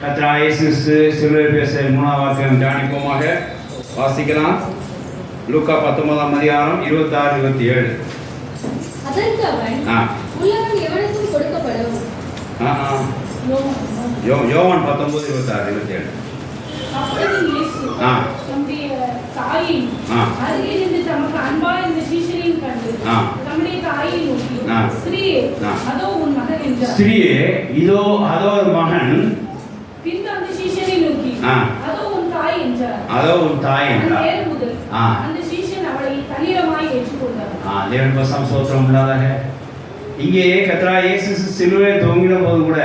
கர்த்தராகிய இயேசு கிறிஸ்து சிலுவையில் பேச 3ஆம் வாக்கியம் தியானிப்போமாக. வாசிக்கலாம். லூக்கா 19ஆம் அதிகாரம் 26-27. அதற்கு அவன், உள்ளவன் எவனுக்கும் கொடுக்கப்படும். யோவான் 19:26-27. அப்பொழுது இயேசு தம்முடைய தாயை அருகே நின்று தமக்கு அன்பான இந்த சீஷரையும் கண்டு தம்முடைய தாயை நோக்கி, ஸ்திரீயே, அதோ உன் மகன் என்றார். ஸ்திரீயே, இதோ அதோ மகன். பின்பு அந்த சீஷரை நோக்கி, அதோ உன் தாய் என்றார். அதோ உன் தாய் என்றார். முதல் அந்த சீஷன் அவளை தன்னிடமாய் ஏற்றுக்கொண்டார். தேவனுக்கு ஸ்தோத்திரம் உண்டாதாக. இங்கே கர்த்தராகிய இயேசு சிலுவையில் தொங்கின போது கூட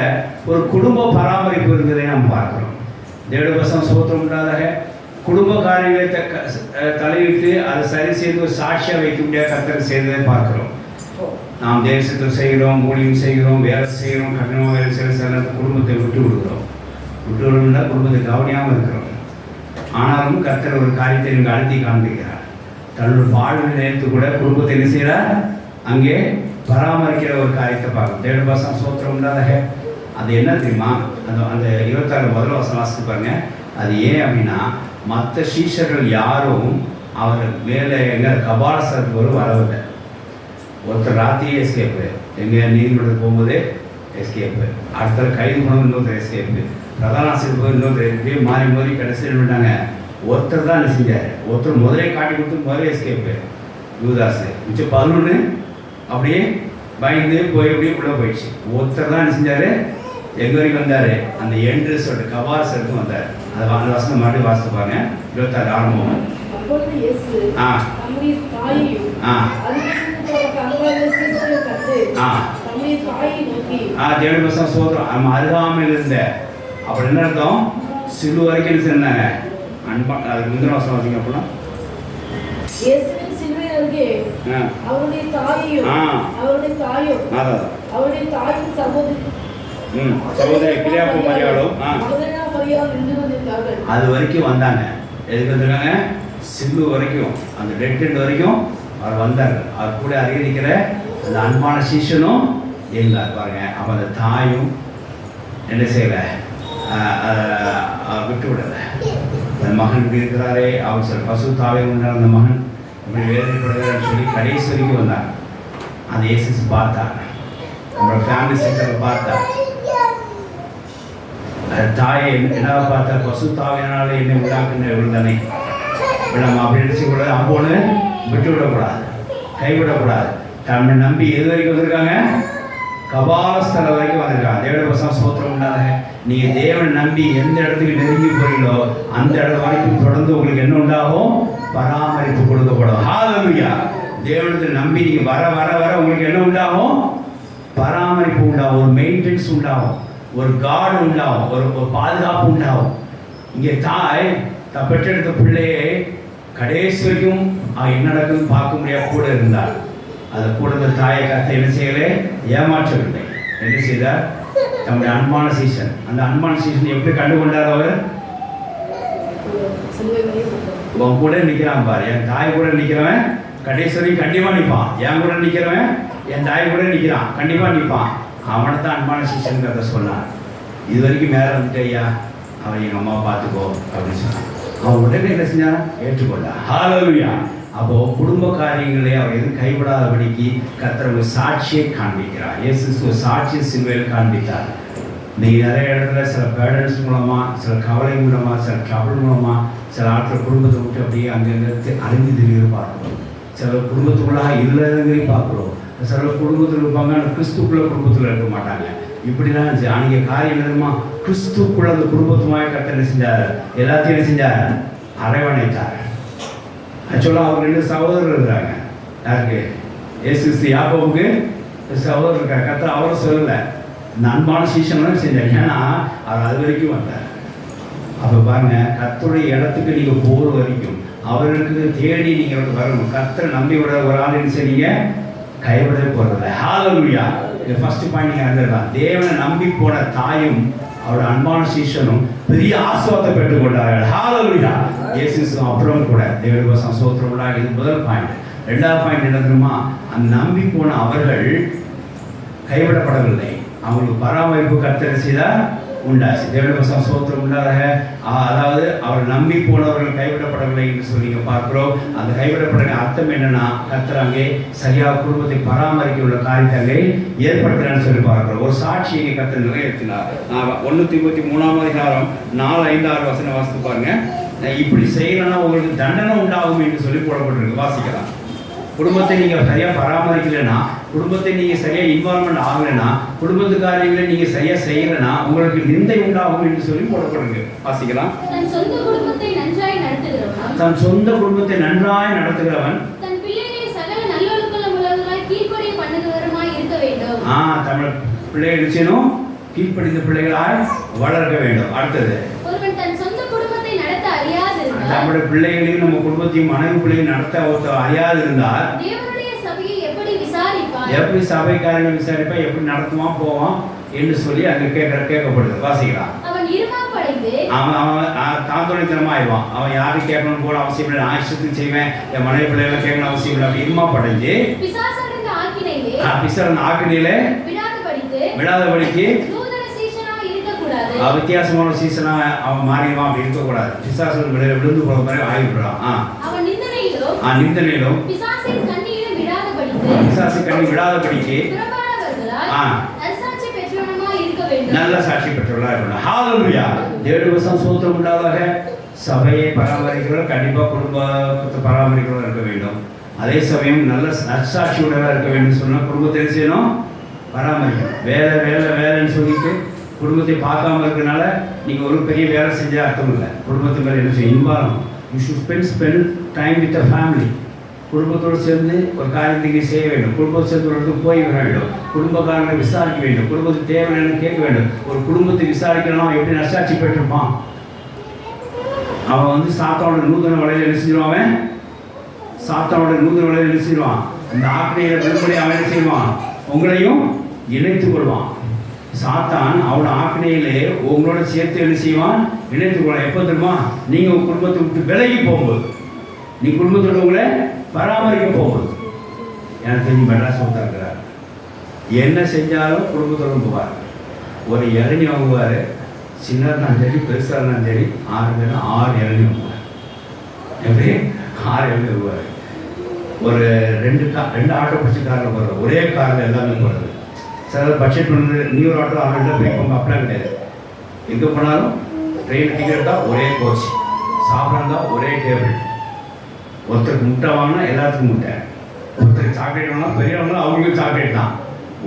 ஒரு குடும்ப பராமரிப்பு இருந்ததை நாம் பார்க்கிறோம். தேவனுக்கு ஸ்தோத்திரம் உண்டாதாக. குடும்ப காரியங்களை தலையிட்டு அதை சரி செய்து ஒரு சாட்சியாக வைக்க முடியாத கர்த்தர் செய்ததை பார்க்கிறோம். நாம் தேசத்தில் செய்கிறோம், ஊழியம் செய்கிறோம், வேலை செய்கிறோம், கடினமாக வேலை செய்கிற சில குடும்பத்தை விட்டு விடுகிறோம். விட்டு விடுறோம்னா குடும்பத்தை கவனியாமல் இருக்கிறோம். ஆனாலும் கர்த்தர் ஒரு காரியத்தை நீங்கள் அழுத்தி காண்பிக்கிறார். தன்னுடைய வாழ்வில் நேர்த்து கூட குடும்பத்தை என்ன செய்கிறார்? அங்கே பராமரிக்கிற ஒரு காரியத்தை பார்க்கணும். தேவனுக்கு ஸ்தோத்திரம் உண்டாதாக. அது என்ன தெரியுமா? அந்த 26 முதல் வசனம் வாசித்து பாருங்க. அது ஏன் அப்படின்னா, மற்ற சீஷர்கள் யாரும் அவர் மேலே எங்கே கபாலஸ்தலத்துக்கு ஒரு வரவில்லை. ஒருத்தர் ராத்திரியே எஸ்கேப்பு, எங்கே நீதிமன்றத்துக்கு போகும்போதே எஸ்கேப்பு, அடுத்த கைது போனது இன்னொருத்தர் எஸ்கேப்பு, பிரதானாசிரியர் போய் இன்னொருத்தர், இப்படியே மாறி மாறி கடைசியில் பண்ணிட்டாங்க. ஒருத்தர் தான் என்ன செஞ்சார்? ஒருத்தர் முதலே காட்டி கொடுத்து முதலே எஸ்கேப்பு யூதாஸ். மிச்சம் 11 அப்படியே பயந்து போய் அப்படியே உள்ளே போயிடுச்சு. ஒருத்தர் தான் என்ன செஞ்சார்? எங்கே வரைக்கும் வந்தார்? அந்த என்ட்ரன்ஸ் கபாலஸ் வரைக்கும் வந்தார். அதை அந்த வசனம் மறுபடியும் வாசித்து பாருங்க. 26 ஆரம்பம். தேவனுக்கு ஸ்தோத்திரம். அருகாமையில் இருந்த அப்படி என்ன அர்த்தம்? சிலு வரைக்கும் சொன்னாங்க. அன்பா அது முந்தின வசனம் வாசிங்க. அப்படின்னா அவருடைய தாயும் சகோதரி கிளியாப்பு மரியாளும் அது வரைக்கும் வந்தாங்க. எதுக்கு வந்திருக்காங்க? சில்லு வரைக்கும், அந்த டெட் எண்ட் வரைக்கும் அவர் வந்தார். அவர் கூட அறிவிக்கிற அந்த அன்பான சீஷனும் இருந்தார் பாருங்க. அப்போ அந்த தாயும் என்ன செய்யலை? விட்டு விடலை. அந்த மகன் இப்படி இருக்கிறாரே, அவர் சில பசு தாவே உண்டார். அந்த மகன் இப்படி வேதனைப்படுகிறான்னு சொல்லி கடைசி வரைக்கும் வந்தார். அந்த ஏசஸ் பார்த்தார், நம்மளோட ஃபேமிலி செக்டரை பார்த்தார். தாயை என்ன பார்த்தார்? பசு தாவினால என்னை உண்டாக்குன விழுந்தனை நம்ம அப்படி நினச்சி கூட அம்போன்னு விட்டு விடக்கூடாது, கைவிடக்கூடாது. தன்னை நம்பி எது வரைக்கும் வந்திருக்காங்க? கபாலஸ்தலம் வரைக்கும் வந்திருக்காங்க. தேவனுக்கு ஸ்தோத்திரம் உண்டாக. நீங்கள் தேவனை நம்பி எந்த இடத்துக்கு நெருங்கி போறீங்களோ அந்த இடம் வரைக்கும் தொடர்ந்து உங்களுக்கு என்ன உண்டாகும்? பராமரிப்பு கொடுக்கப்படும். ஹல்லேலூயா. தேவனத்தை நம்பி நீங்கள் வர வர வர உங்களுக்கு என்ன உண்டாகும்? பராமரிப்பு உண்டாகும், ஒரு மெயின்டெனன்ஸ் உண்டாகும், ஒரு கார்டு உண்டாகும், ஒரு பாதுகாப்பு உண்டாகும். இங்கே தாய் பெற்றெடுத்த பிள்ளையை கடைசி வரைக்கும் என்ன நடக்குன்னு பார்க்க முடியாது கூட இருந்தார். அதை கூட இந்த தாயை கத்தை என்ன செய்யலை? ஏமாற்றவில்லை. என்ன செய்தார்? தம்முடைய அன்பான சீசன், அந்த அன்பான சீசன் எப்படி கண்டுகொண்டார்? அவர் உன் கூட நிற்கிறான் பாரு. என் தாய் கூட நிற்கிறவன் கடைசி வரைக்கும் கண்டிப்பாக நிற்பான். என் கூட நிற்கிறவன் என் தாய் கூட நிற்கிறான், கண்டிப்பாக நிற்பான். அவனை தான் அன்பான சீசனுங்கிறத சொன்னான். இது வரைக்கும் மேலே வந்துட்டு, ஐயா அவன் எங்கள் அம்மா பார்த்துக்கோ அப்படின்னு சொன்னான். அவன் உடனே என்ன செஞ்சான்? ஏற்றுக்கொண்டா. ஹல்லேலூயா. அப்போது குடும்ப காரியங்களை அவர் எதுவும் கைவிடாதபடிக்கு கர்த்தர் சாட்சியை காண்பிக்கிறார். இயேசு சாட்சியை சிலுவையில் காண்பித்தார். நீங்கள் நிறைய இடத்துல சில பேரண்ட்ஸ் மூலமாக, சில கவலை மூலமாக, சில ட்ரபிள் மூலமாக சில ஆட்கள் குடும்பத்தை விட்டு அப்படியே அங்கங்கே அறிந்து தெரியுது பார்க்குறோம். சில குடும்பத்துக்குள்ளாக இல்லைங்கிறதையும் பார்க்குறோம். சில குடும்பத்தில் இருப்பாங்க, கிறிஸ்துக்குள்ள குடும்பத்தில் இருக்க மாட்டாங்க. இப்படிலாம் இருந்துச்சு. அன்றைக்கி காரியம் என்னமா? கிறிஸ்துக்குள்ள அந்த குடும்பத்துமாய் கர்த்தர் என்ன செஞ்சார்? எல்லாத்தையும் என்ன செஞ்சார்? அரவணைத்தார். ஆக்சுவலாக அவர் 2 சகோதரர் இருக்கிறாங்க. யாருக்கு? இயேசு கிறிஸ்து யாக்கோபுக்கு சகோதரர் இருக்கார். கர்த்தர் அவரை சொல்லலை, இந்த அன்பான சீசனும் செஞ்சார். ஏன்னா அவர் அது வரைக்கும் வந்தார். அப்போ பாருங்க, கர்த்தருடைய இடத்துக்கு நீங்கள் போகிற வரைக்கும் அவருக்கு தேடி நீங்கள் வரணும். கர்த்தரை நம்பி விட ஒரு ஆள் என்ன செய்றீங்க? கைவிடவே போகிறதில்ல. ஹல்லேலூயா. இது ஃபர்ஸ்ட் பாயிண்ட். நீங்கள் அறிஞ்சிடலாம். தேவனை நம்பி போன தாயும் அவரோட அன்பான சீஷனும் பெரிய ஆசீர்வாதத்தை பெற்றுக்கொண்டார்கள். ஹல்லேலூயா. இயேசுவும் அப்புறம் கூட தேவனுக்கு ஸ்தோத்திரம் உண்டாக. இது முதல் பாயிண்ட். 2வது பாயிண்ட் என்ன தெரியுமா? அந்த நம்பி போன அவர்கள் கைவிடப்படவில்லை. அவங்களுக்கு பராமரிப்பு கர்த்தர் செய்தார், உண்டாச்சு. தேவனுடைய சோத்திரம் உண்டாக. அதாவது அவர் நம்பி போனவர்கள் கைவிடப்படவில்லை என்று சொல்லி பார்க்கிறோம். அந்த கைவிடப்பட அர்த்தம் என்னன்னா, கர்த்தர் அங்கே சரியாக குடும்பத்தை பராமரிக்க உள்ள காரியத்தை அங்கே ஏற்படுத்தினான்னு சொல்லி பார்க்கிறோம். ஒரு சாட்சியை கர்த்தர் நிறைவேற்றினார். 1:23 4-5-6 வாசித்து பாருங்க. இப்படி செய்யலன்னா உங்களுக்கு தண்டனை உண்டாகும் என்று சொல்லி போடப்பட்டிருக்கு. வாசிக்கலாம். குடும்பத்தை நீங்கள் சரியாக பராமரிக்கலைன்னா, குடும்பத்தை நீங்கள் சரியாக இன்வால்மெண்ட் ஆகலைன்னா, குடும்பத்து காரியங்களை நீங்கள் சரியாக செய்யலைன்னா உங்களுக்கு நிந்தை உண்டாகும் என்று சொல்லி போடப்படுங்க. வாசிக்கலாம். தன் சொந்த குடும்பத்தை நன்றாய் நடத்துகிறவன், தன் சொந்த குடும்பத்தை நன்றாய் நடத்துகிறவன், தன் பிள்ளைகளை சகல நல்லொழுக்கம் உள்ளவர்களாய் கீழ்ப்படிய பண்ணுகிறவருமாய் இருக்க வேண்டும். தமிழ் பிள்ளைகள் செய்யணும், கீழ்ப்படிந்த பிள்ளைகளாய் வளர்க்க வேண்டும். அடுத்தது, ஒருவன் தன் சொந்த குடும்பத்தை நடத்த அறியாதிருந்தால், நம்முடைய பிள்ளைகளையும் நம்ம குடும்பத்தையும் மனைவி பிள்ளையும் நடத்த ஒருத்தர் அறியாது இருந்தால் தேவனுடைய சபையை எப்படி விசாரிப்பான்? எப்படி சபைக்காரனை விசாரிப்பா, எப்படி நடத்துவான் போவான் என்று சொல்லி அங்க கேட்கப்படுது. வாசிக்கலாம். அவன் இருமாப்படைந்து அவன் தாந்தோணித்தனமா ஆயிடுவான். அவன் யாரும் கேட்கணும் போல அவசியம் இல்லை, நான் இஷ்டத்துக்கு செய்வேன், என் மனைவி பிள்ளைகளை கேட்கணும் அவசியம் இல்லை, அப்படி இருமாப்படைஞ்சு பிசாசரின் ஆக்கினையிலே பிசாசன் ஆக்கினையிலே விடாதபடிக்கு வித்தியாசமான சீசனா அவன் மாறிடுவான். அப்படி இருக்கக்கூடாது. பிசாசன் விழுந்து போற மாதிரி ஆகிவிடுறான். நிந்தனையிலும் பிசாசு கண்ணி விடாதபடிக்கு நல்ல சாட்சி பெற்றவர்களாக இருக்கணும். ஹல்லேலூயா. தேவனுடைய சோத்திரம் உண்டாதாக. சபையை பராமரிக்கிறவர் கண்டிப்பா குடும்பத்தை பராமரிக்கிறவர் இருக்க வேண்டும். அதே சமயம் நல்ல நற்சாட்சியுடனாக இருக்க வேண்டும். சொன்னா குடும்பத்தை செய்யணும், பராமரிக்கணும். வேலைன்னு சொல்லிட்டு குடும்பத்தை பார்க்காம இருக்கிறனால நீங்கள் ஒரு பெரிய வேலை செஞ்ச அர்த்தம் இல்லை. குடும்பத்து மேலே என்ன செய்யும்? Involve. You should spend time with a family. குடும்பத்தோடு சேர்ந்து ஒரு காரியத்தை செய்ய வேண்டும். குடும்பத்தோடு சேர்ந்து ஒரு இடத்துக்கு போய் வர வேண்டும். குடும்பக்காரங்களை விசாரிக்க வேண்டும். குடும்பத்துக்கு தேவையான கேட்க வேண்டும். ஒரு குடும்பத்தை விசாரிக்கணும். எப்படி நற்சாட்சி பெற்றிருப்பான் அவன்? சாத்தானோட நூதன வலையில் என்ன செஞ்சிருவான்? சாத்தானோட நூதன வலையில் என்ன செய்வான்? இந்த ஆக்கினையை விடுபடி அவன் என்ன செய்வான்? உங்களையும் இணைத்துக் கொள்வான். சாத்தான் அவனோட ஆக்கினையிலே உங்களோட சேர்த்து என்ன செய்வான்? இணைத்துக் கொள்ள. எப்போ தெரியுமா? நீங்கள் உங்கள் குடும்பத்தை விட்டு விலகி போகும்போது, நீ குடும்பத்தோட உங்களை பராமரிக்க போகும்போது. எனக்கு தெரிஞ்சு மெட்ராஸ் இருக்கிறார். என்ன செஞ்சாலும் குடும்பத்தோடு போவார். ஒரு இளநி வாங்குவார். சின்னதாக இருந்தாலும் சரி பெருசாக இருந்தாலும் சரி 6 பேரும் 6 இளநி வாங்குவார். எப்படி 6 இளநி வாங்குவார். ஒரு 2 ஆட்டோ பிடிச்சி காரில் போகிறது. ஒரே காரில் எல்லாமே போகிறது. சில பட்ஜெட் வந்து நியூ ஆட்டோ அவங்கள்ட்ட பிரிப்பாங்க. அப்படிலாம் கிடையாது. எங்கே போனாலும் ட்ரெயின் டிக்கெட் தான் ஒரே கோச், சாப்பிட்றா ஒரே டேபிள். ஒருத்தருக்கு முட்டை வாங்கினா எல்லாத்துக்கும் முட்டை, ஒருத்தருக்கு சாக்லேட் வாங்கினா பெரியவங்களும் அவங்களுக்கும் சாக்லேட் தான்.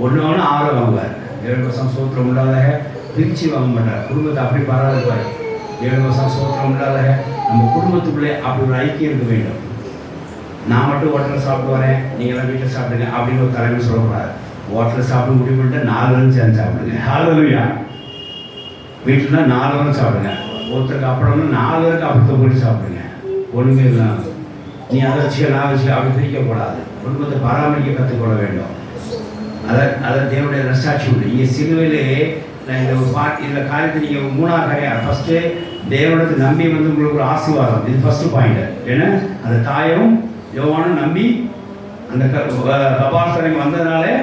ஒன்று வாங்கினா 6 வாங்குவார். 7 சோத்திரம் உள்ளாதாக பிரித்து வாங்க மாட்டார். குடும்பத்தை அப்படி பராமரிப்பார். 7 சோத்திரம் உள்ளாதாக நம்ம குடும்பத்துக்குள்ளே அப்படி ஒரு ஐக்கியம் இருக்க வேண்டும். நான் மட்டும் ஹோட்டலில் சாப்பிட்டு வரேன், நீங்களாம் வீட்டில் சாப்பிடுங்க அப்படின்னு ஒரு தலைமை சொல்லக்கூடாது. ஹோட்டலில் சாப்பிட முடிவு பண்ணிட்டு 4 பேரும் சேர்ந்து சாப்பிடுங்க. ஹல்லேலூயா. வீட்டில் தான் 4 பேரும் சாப்பிடுங்க. ஒருத்தருக்கு அப்புறம்னா 4 பேருக்கு அப்பளத்தை போட்டு சாப்பிடுங்க. ஒன்றுமே இல்லாமல் நீ அதை வச்சு நான் வச்சு அப்படி பிரிக்கக்கூடாது. குடும்பத்தை பராமரிக்க கற்றுக்கொள்ள வேண்டும். அதை தேவனுடைய நற்சாட்சி உண்டு. இங்கே சிலுவையிலே நான் இந்த இதில் காரியத்தை நீங்கள் 3ஆவது காரியம். ஃபஸ்ட்டு தேவனத்தை நம்பி வந்து உங்களுக்கு ஒரு ஆசீர்வாதம். இது ஃபஸ்ட்டு பாயிண்ட். ஏன்னா அந்த தாயும் யோவானும் நம்பி அந்த கபாசனைக்கு வந்ததுனாலே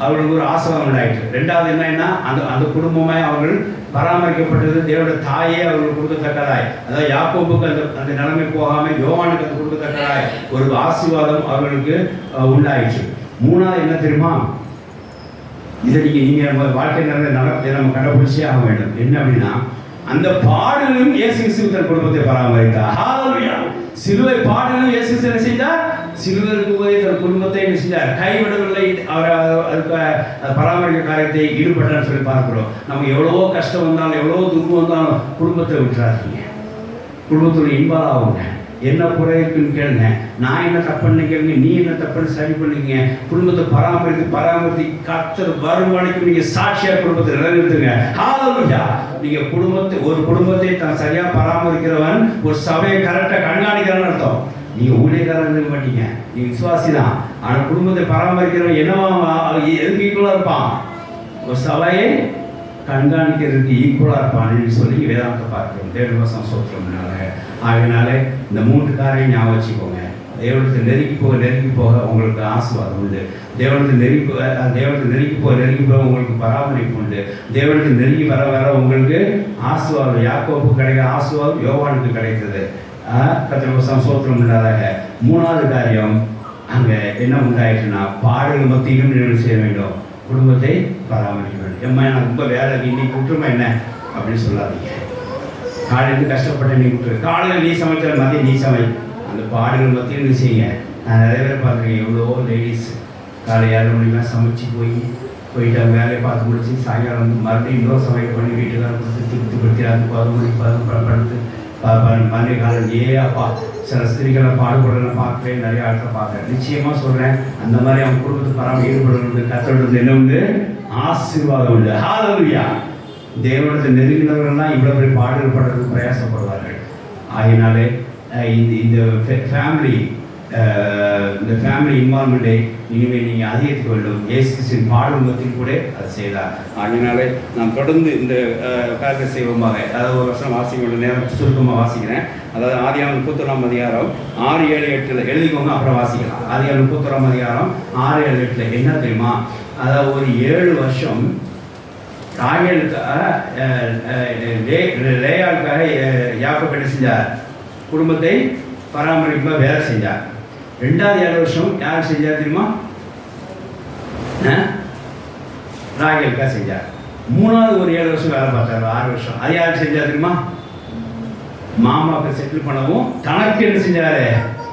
அவர்களுக்கு ஒரு ஆசீர்வாதம் உண்டாயிற்று. 2வது என்னன்னா அந்த குடும்பமே அவர்கள் பராமரிக்கப்பட்டது. தேவனுடைய தாயே அவர்கள் கொடுக்கத்தக்கதாய், அதாவது யாக்கோபுக்கு அந்த நிலைமை போகாமல் யோவானுக்கு அது கொடுக்கத்தக்கதாய் ஒரு ஆசீர்வாதம் அவர்களுக்கு உண்டாயிற்று. 3வது என்ன தெரியுமா? இதை நீங்கள் நம்ம வாழ்க்கை நடத்தை நம்ம கடைபிடிச்சே ஆக வேண்டும். என்ன அப்படின்னா, அந்த பாடலும் இயேசு கிறிஸ்து தன் குடும்பத்தை பராமரித்தார். ஹல்லேலூயா. சிலுவை பாடலும் இயேசு என்ன செய்தார்? சிலுவைக்கு போய் தன் குடும்பத்தை என்ன செஞ்சார்? கைவிடவில்லை. அவர் அதுக்கு பராமரிக்க காரியத்தை ஈடுபட்டான்னு சொல்லி பார்க்கிறோம். நமக்கு எவ்வளவோ கஷ்டம் வந்தாலும் எவ்வளவோ துன்பம் வந்தாலும் குடும்பத்தை விட்டுறாதீங்க. குடும்பத்தோட இன்வால்வ் ஆகுங்க. என்ன குறை இருக்குன்னு கேளுங்க. நான் என்ன தப்புன்னு கேளுங்க. நீ என்ன தப்புன்னு சரி பண்ணுங்க. குடும்பத்தை பராமரித்து கர்த்தர் வரும் வரைக்கும் நீங்க சாட்சியா குடும்பத்தை நிலைநிறுத்துங்க. ஹல்லேலூயா. நீங்க ஒரு குடும்பத்தை தான் சரியா பராமரிக்கிறவன் ஒரு சபையை கரெக்டா கண்காணிக்கிறவன் அர்த்தம். நீங்க ஊழியக்காரன் இருக்க மாட்டீங்க, நீங்க விசுவாசி தான். ஆனா குடும்பத்தை பராமரிக்கிறவன் என்னவா எதுக்கு ஈக்குவலா இருப்பான்? ஒரு சபையை கண்காணிக்கிறதுக்கு ஈக்குவலாக இருப்பான்னு சொல்லி வேதாந்த பார்க்கிறோம். தேவ சோத்திரம்னால. ஆகையினால இந்த 3 காரையும் ஞாபகம் வச்சுக்கோங்க. தேவனத்தை நெருங்கி போக உங்களுக்கு ஆசீர்வாதம் உண்டு. தேவனத்தை நெருங்கி போக உங்களுக்கு பராமரிப்பு உண்டு. தேவனத்தை நெருங்கி வர உங்களுக்கு ஆசீர்வாதம். யாக்கோபுக்கு கிடைக்கிற ஆசீர்வாதம் யோவானுக்கு கிடைத்தது. கர்த்தருக்கு ஸ்தோத்திரம் உண்டாதாக. மூணாவது காரியம் அங்கே என்ன உண்டாயிட்டுன்னா, பாடுகள் மத்தியிலும் நீங்கள் செய்ய வேண்டும், குடும்பத்தை பராமரிக்க வேண்டும். ஏம்மா நான் ரொம்ப வேலை இன்னைக்கு விட்டுருமா என்ன அப்படின்னு சொல்லாதீங்க. காலையிலேருந்து கஷ்டப்பட்ட நீ விட்டுரு, காலையில் நீ சமைக்கிற மதியம் நீ சமை. அந்த பாடுகள் மத்தியும் நீ செய்யுங்க. நான் நிறைய பேர் பார்த்துருக்கேன், எவ்வளோ லேடிஸ் காலை 7 மணிக்கெலாம் சமைச்சு போயிட்டு அவங்க வேலையை பார்த்து முடிச்சு சாயங்காலம் வந்து மறுபடியும் இன்னொரு சமையல் பண்ணி வீட்டுக்காரன் கொடுத்து திருப்திப்படுத்தி அது 11 மணிக்கு படுத்து மறுபடியும் காலையில் அப்பா சில ஸ்திரிகளை பாடுபடுறதுலாம் பார்க்கவே நிறைய ஆட்களை பார்க்குறேன். நிச்சயமாக சொல்கிறேன், அந்த மாதிரி அவங்க குடும்பத்தை பராமரி ஈடுபடுறது கத்தோடு என்ன உண்டு, ஆசீர்வாதம் உண்டு. ஹல்லேலூயா. தேவனத்தை நெருங்கினவர்கள்லாம் இவ்வளோ பெரிய பாடுகள் படுறதுக்கு பிரயாசப்படுவார்கள். ஆகினாலே இந்த ஃபேமிலி இன்வால்மெண்ட்டை இனிமேல் நீங்கள் அதிகரித்து கொள்ளும். இயேசு கிறிஸ்துவின் பாடுபத்தில் கூட அதை செய்தார். ஆகினாலே நாம் தொடர்ந்து இந்த காரியத்தை செய்வோமாக. அதாவது ஒரு வருஷம் வாசிக்க நேரம் சுருக்கமாக வாசிக்கிறேன். அதாவது ஆதியாகமம் 31 அதிகாரம் 6, 7, 8 எழுதிக்கோங்க, அப்புறம் வாசிக்கலாம். ஆதியாகமம் 31 அதிகாரம் 6, 7, 8 என்ன தெரியுமா? அதாவது ஒரு 7 வருஷம் லேயாளுக்காக யாக்கோபு என்ன செஞ்சார், குடும்பத்தை பராமரிப்பாக வேலை செஞ்சார். 2வது 7 வருஷம் யார் செஞ்சார் தெரியுமா? ராகேலுக்காக செஞ்சார். 3வது ஒரு 7 வருஷம் வேலை பார்த்தார், 6 வருஷம். அது யார் செஞ்சார் தெரியுமா? மாமாவுக்கு செட்டில் பண்ணவும் தனக்கு என்ன செஞ்சாரு,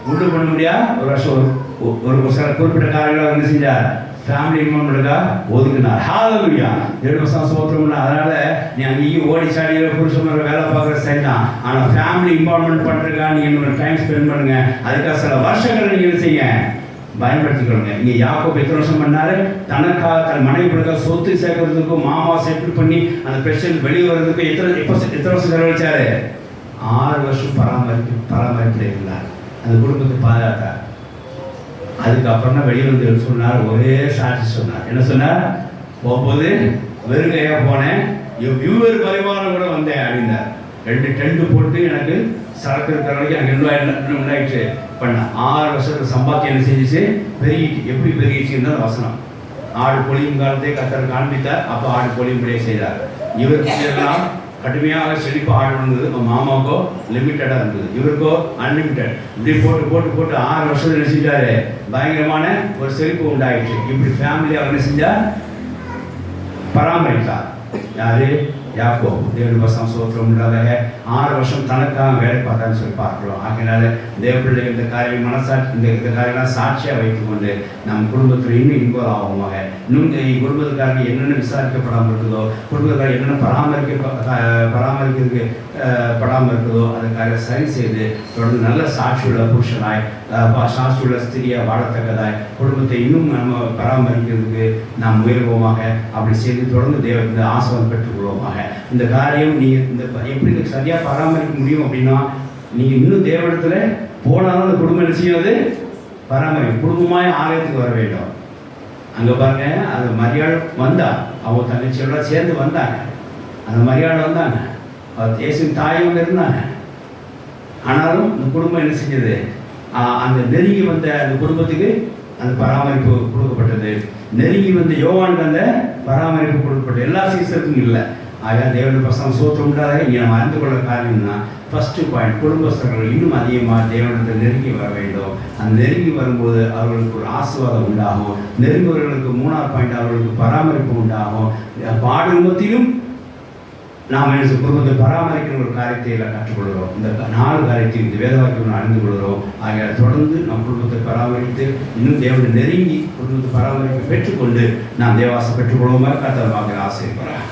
உண்டு பண்ண முடியாது. ஒரு வருஷம் ஒரு சில குறிப்பிட்ட காரியங்களாக என்ன செஞ்சார், ஃபேமிலி இன்வால்மெண்ட்டுக்காக ஒதுக்குனார். ஹல்லேலூயா. தேவனுக்கு ஸ்தோத்திரம். அதனால நீ அங்கேயும் ஓடி சாடியில புருஷன் வேலை பார்க்குற சரி தான், ஆனால் ஃபேமிலி இன்வால்மெண்ட் பண்ணுறதுக்காக நீங்கள் டைம் ஸ்பெண்ட் பண்ணுங்க. அதுக்காக சில வருஷங்களை நீங்கள் என்ன செய்ய பயன்படுத்திக்கொள்ளுங்க. இங்கே யாக்கோபு எத்தனை வருஷம் பண்ணாரு, தனக்காக தன் மனைவிகளுக்காக சொத்து சேர்க்கறதுக்கும் மாமா செட்டில் பண்ணி அந்த பிரச்சனை வெளியே வர்றதுக்கும் எத்தனை வருஷம் செலவழிச்சாரு? 6 வருஷம் பராமரிப்பில் இருந்தார். அந்த குடும்பத்தை பாதுகாத்தார். அதுக்கப்புறம் தான் வெளியே வந்து சொன்னார், ஒரே சாட்சி சொன்னார். என்ன சொன்னார்? போகும்போது வெறுங்கையாக போனேன், வியூவர் பரிமாணம் கூட வந்தேன் அப்படின்னார். 2 டென்ட் போட்டு எனக்கு சரக்கு இருக்கிற வரைக்கும் எனக்கு உண்டாயிட்டு பண்ணேன். 6 வருஷத்துக்கு சம்பாத்தியம் என்ன செஞ்சிச்சு, பெருகிட்டு. எப்படி பெருகிச்சுன்னு வசனம். ஆடு பொழியும் காலத்தை கத்தர் காண்பித்தார். அப்போ ஆடு பொழியும்படியே செய்தார். இவருக்கு கடுமையாக செழிப்பு ஆடு இருந்தது. மாமாவுக்கோ லிமிட்டடாக இருந்தது, இவருக்கோ அன்லிமிட்டட். இப்படி போட்டு 6 வருஷம் என்ன செஞ்சாரு, பயங்கரமான ஒரு செழிப்பு உண்டாயிடுச்சு. இப்படி ஃபேமிலியாக என்ன செஞ்சார், பராமரித்தார். யாரு? யாக்கோபு. தேவனுக்கு ஸ்தோத்திரம் உண்டாதாக. 6 வருஷம் தனக்காக வேலை பார்த்தான்னு சொல்லி பார்க்கிறோம். ஆகையினால தேவப்பிள்ளை இந்த காரியம் இந்த காரியம்லாம் சாட்சியாக வைத்துக்கொண்டு நம் குடும்பத்தில் இன்னும் இன்வால்வ் ஆகுமாக. இன்னும் குடும்பத்துக்காரங்க என்னென்ன விசாரிக்கப்படாமல் இருக்குதோ, குடும்பத்துக்காரங்க என்னென்ன பராமரிக்கிறதுக்கு படாமல் இருக்குதோ அதை காரியம் சரி செய்து தொடர்ந்து நல்ல சாட்சியுள்ள புருஷனாய் சாட்சியுள்ள ஸ்திரியாக வாழத்தக்கதாய் குடும்பத்தை இன்னும் நம்ம பராமரிக்கிறதுக்கு நாம் முயல்வோமாக. அப்படி செய்து தொடர்ந்து இந்த ஆசீர்வாதம் பெற்றுக்கொள்வோமாக. இந்த காரியம் நீங்கள் இந்த எப்படி சரியாக பராமரிக்க முடியும் அப்படின்னா, நீங்கள் இன்னும் தேவனிடத்தில் போனாலும் அந்த குடும்பம் என்ன செய்யாது, பராமரிக்கும். குடும்பமாய் ஆலயத்துக்கு வர வேண்டும். அங்கே பாருங்க, அது மரியாள் வந்தா, அவங்க தங்கச்சியோட சேர்ந்து வந்தாங்க. அந்த மரியாள் வந்தாங்க, இயேசுவின் தாயும் இருந்தாங்க. ஆனாலும் இந்த குடும்பம் என்ன செஞ்சது, அந்த நெருங்கி வந்த அந்த குடும்பத்துக்கு அந்த பராமரிப்பு கொடுக்கப்பட்டது. நெருங்கி வந்த யோவானுக்கு அந்த பராமரிப்பு கொடுக்கப்பட்டது. எல்லா சீசருக்கும் இல்லை. ஆக தேவனுடைய ஸ்தோத்திரம் உண்டாக. இங்கே நம்ம அறிந்து கொள்ள காரியம்னா, ஃபஸ்ட்டு பாயிண்ட், குடும்பஸ்தர்கள் இன்னும் அதிகமாக தேவனிடத்தை நெருங்கி வர வேண்டும். அந்த நெருங்கி வரும்போது அவர்களுக்கு ஒரு ஆசீர்வாதம் உண்டாகும். நெருங்குவர்களுக்கு 3வது பாயிண்ட், அவர்களுக்கு பராமரிப்பு உண்டாகும். பாடுமத்திலும் நாம் என்ன குடும்பத்தை பராமரிக்கிற ஒரு காரியத்தை எல்லாம் கற்றுக்கொள்கிறோம். இந்த 4 காரியத்தையும் இந்த வேதவாக்கியம் அறிந்து கொள்கிறோம். ஆகிய தொடர்ந்து நம் குடும்பத்தை பராமரித்து இன்னும் தேவனை நெருங்கி குடும்பத்தை பராமரிப்பு பெற்றுக்கொண்டு நாம் தேவாசம் பெற்றுக்கொள்வோமாக கர்த்தர் ஆசைப்படுறேன்.